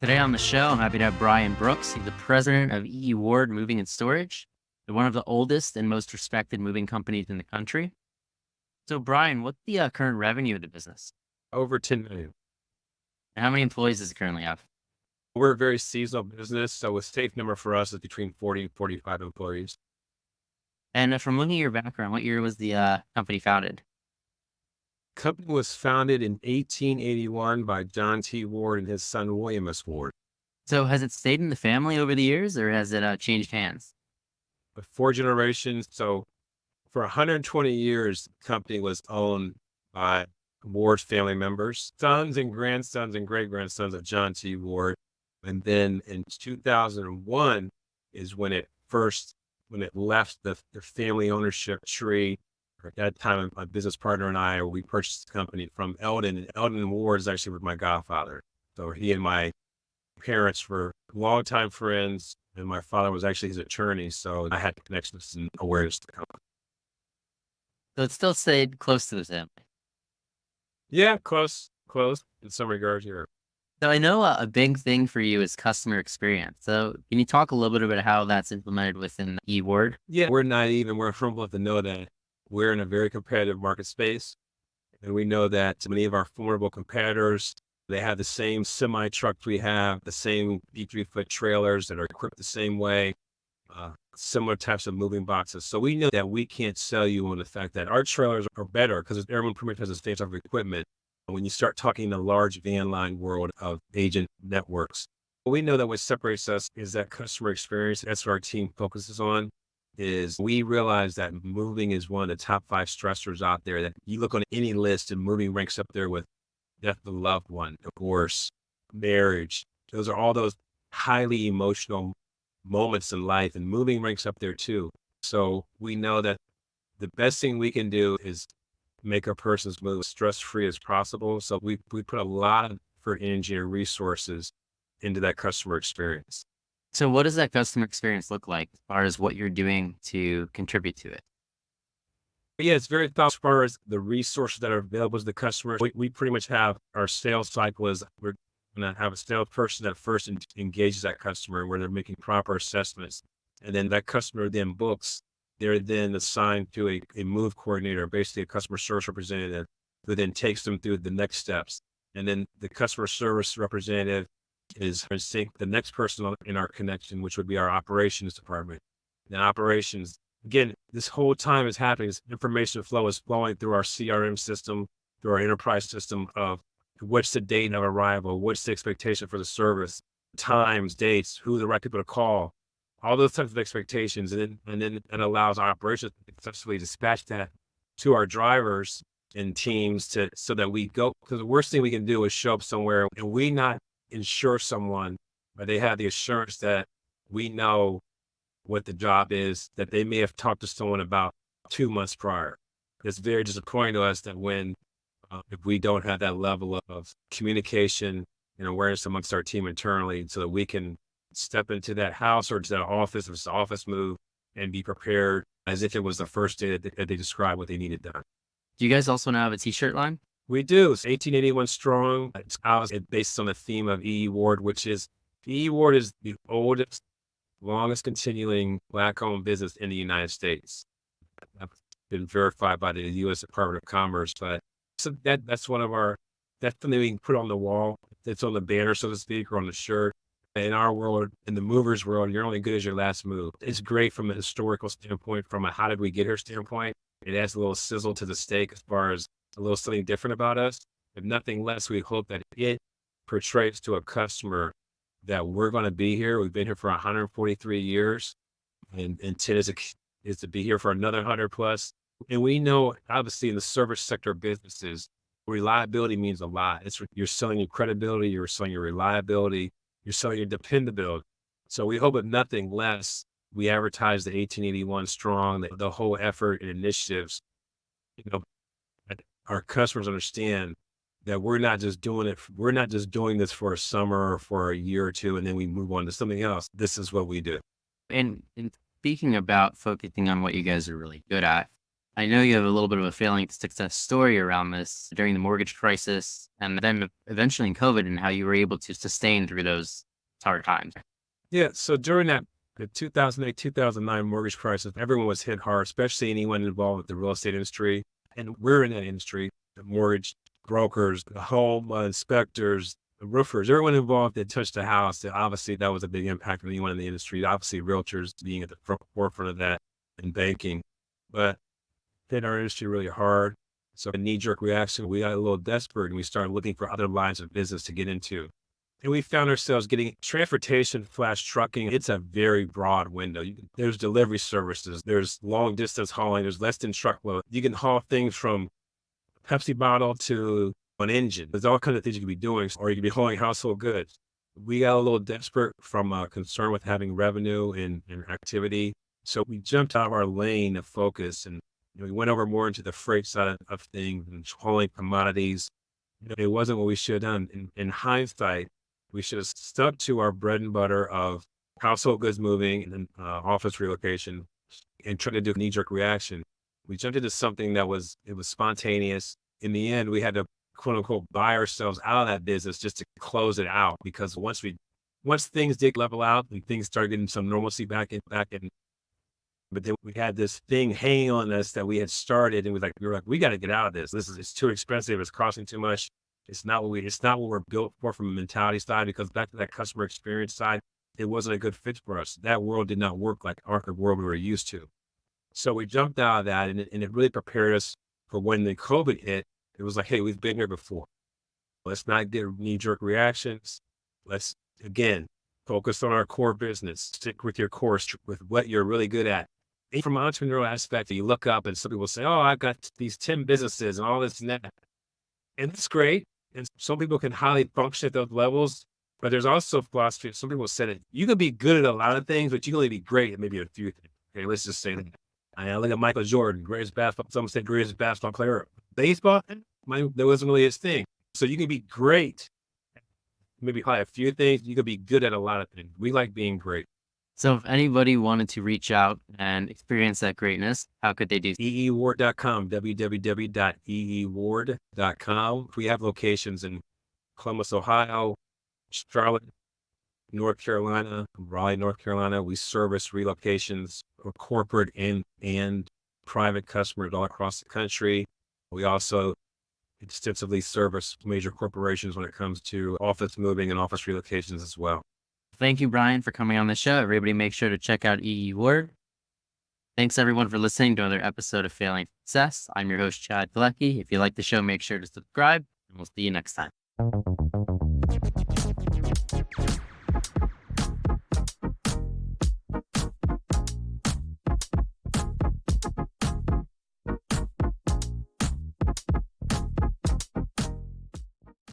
Today on the show, I'm happy to have Brian Brooks. He's the president of E.E Ward Moving and Storage. They're one of the oldest and most respected moving companies in the country. So, Brian, what's the current revenue of the business? Over 10 million. And how many employees does it currently have? We're a very seasonal business, so a safe number for us is between 40 and 45 employees. And from looking at your background, what year was the company founded? Company was founded in 1881 by John T. Ward and his son William S. Ward. So, has it stayed in the family over the years, or has it changed hands? But 4 generations, so for 120 years, the company was owned by Ward's family members, sons and grandsons and great grandsons of John T. Ward. And then in 2001 is when it left the family ownership tree. At that time, my business partner and I, we purchased the company from Eldon, and Eldon Ward is actually with my godfather. So he and my parents were longtime friends, and my father was actually his attorney. So I had connections and awareness to the company. So, it still stayed close to the family. Yeah, close in some regards here. So, I know a big thing for you is customer experience. So, can you talk a little bit about how that's implemented within E Ward? Yeah, we're naive and we're humble enough to know that we're in a very competitive market space. And we know that many of our formidable competitors, they have the same semi trucks we have, the same B3-foot trailers that are equipped the same way, similar types of moving boxes. So we know that we can't sell you on the fact that our trailers are better because everyone pretty much has the same type of equipment. When you start talking the large van line world of agent networks, we know that what separates us is that customer experience. That's what our team focuses on. Is we realize that moving is one of the top 5 stressors out there. That you look on any list, and moving ranks up there with death of a loved one, divorce, marriage. Those are all those highly emotional moments in life, and moving ranks up there too. So we know that the best thing we can do is make a person's move as stress-free as possible. So we put a lot of energy and resources into that customer experience. So, what does that customer experience look like as far as what you're doing to contribute to it? But yeah, it's very thoughtful as far as the resources that are available to the customer. We pretty much have our sales cycle is we're going to have a salesperson that first engages that customer where they're making proper assessments. And then that customer then books. They're then assigned to a move coordinator, basically a customer service representative, who then takes them through the next steps. And then the customer service representative is in sync the next person in our connection, which would be our operations department. And operations, again, this whole time is happening. This information flow is flowing through our CRM system, through our enterprise system of what's the date of arrival, what's the expectation for the service, times, dates, who the right people to call, all those types of expectations. And then it allows our operations to successfully dispatch that to our drivers and teams so that we go, because the worst thing we can do is show up somewhere and we not insure someone, but they have the assurance that we know what the job is that they may have talked to someone about 2 months prior. It's very disappointing to us that when, if we don't have that level of communication and awareness amongst our team internally so that we can step into that house or to that office, if it's an office move, and be prepared as if it was the first day that they described what they needed done. Do you guys also now have a t-shirt line? We do. It's 1881 strong. It's based on the theme of E.E Ward, which is E.E Ward is the oldest, longest continuing Black-owned business in the United States. That's been verified by the U.S. Department of Commerce. But so that's one of that's something we can put on the wall. It's on the banner, so to speak, or on the shirt. In our world, in the movers world, you're only good as your last move. It's great from a historical standpoint, from a how did we get here standpoint. It adds a little sizzle to the steak as far as a little something different about us. If nothing less, we hope that it portrays to a customer that we're going to be here. We've been here for 143 years, and 10 is to be here for another 100 plus. And we know, obviously, in the service sector businesses, reliability means a lot. You're selling your credibility, you're selling your reliability, you're selling your dependability. So we hope, if nothing less, we advertise the 1881 strong, the whole effort and initiatives, that our customers understand that we're not just doing this for a summer or for a year or two, and then we move on to something else. This is what we do. And speaking about focusing on what you guys are really good at, I know you have a little bit of a failing success story around this during the mortgage crisis and then eventually in COVID and how you were able to sustain through those hard times. Yeah. So during the 2008, 2009 mortgage crisis, everyone was hit hard, especially anyone involved with the real estate industry. And we're in that industry, the mortgage brokers, the home inspectors, the roofers, everyone involved that touched the house. Obviously, that was a big impact on anyone in the industry. Obviously, realtors being at the forefront of that and banking. But hit our industry really hard. So a knee-jerk reaction, we got a little desperate and we started looking for other lines of business to get into. And we found ourselves getting transportation / trucking. It's a very broad window. There's delivery services, there's long distance hauling, there's less than truckload. You can haul things from a Pepsi bottle to an engine. There's all kinds of things you could be doing, or you could be hauling household goods. We got a little desperate from a concern with having revenue and activity. So we jumped out of our lane of focus and we went over more into the freight side of things and hauling commodities. It wasn't what we should have done. In hindsight, we should have stuck to our bread and butter of household goods moving and then office relocation and tried to do a knee-jerk reaction. We jumped into something that was spontaneous. In the end, we had to quote unquote buy ourselves out of that business just to close it out because once things did level out and things started getting some normalcy back in, but then we had this thing hanging on us that we had started and we were like, we got to get out of this. It's too expensive. It's costing too much. It's not what we're built for from a mentality side, because back to that customer experience side, it wasn't a good fit for us. That world did not work like our world we were used to. So we jumped out of that and it really prepared us for when the COVID hit. It was like, hey, we've been here before. Let's not get knee-jerk reactions. Let's, again, focus on our core business. Stick with your core, with what you're really good at. And from an entrepreneurial aspect, you look up and some people say, oh, I've got these 10 businesses and all this and that. And that's great. And some people can highly function at those levels, but there's also philosophy. Some people said it, you can be good at a lot of things, but you can only be great at maybe a few things. Okay, let's just say that. I look at Michael Jordan, greatest basketball, some said greatest basketball player. Baseball, that wasn't really his thing. So you can be great, maybe probably a few things. You can be good at a lot of things. We like being great. So if anybody wanted to reach out and experience that greatness, how could they do so? eeward.com, www.eeward.com. We have locations in Columbus, Ohio, Charlotte, North Carolina, Raleigh, North Carolina. We service relocations for corporate and private customers all across the country. We also extensively service major corporations when it comes to office moving and office relocations as well. Thank you, Brian, for coming on the show. Everybody make sure to check out E.E Ward. Thanks, everyone, for listening to another episode of Failing Success. I'm your host, Chad Galecki. If you like the show, make sure to subscribe, and we'll see you next time.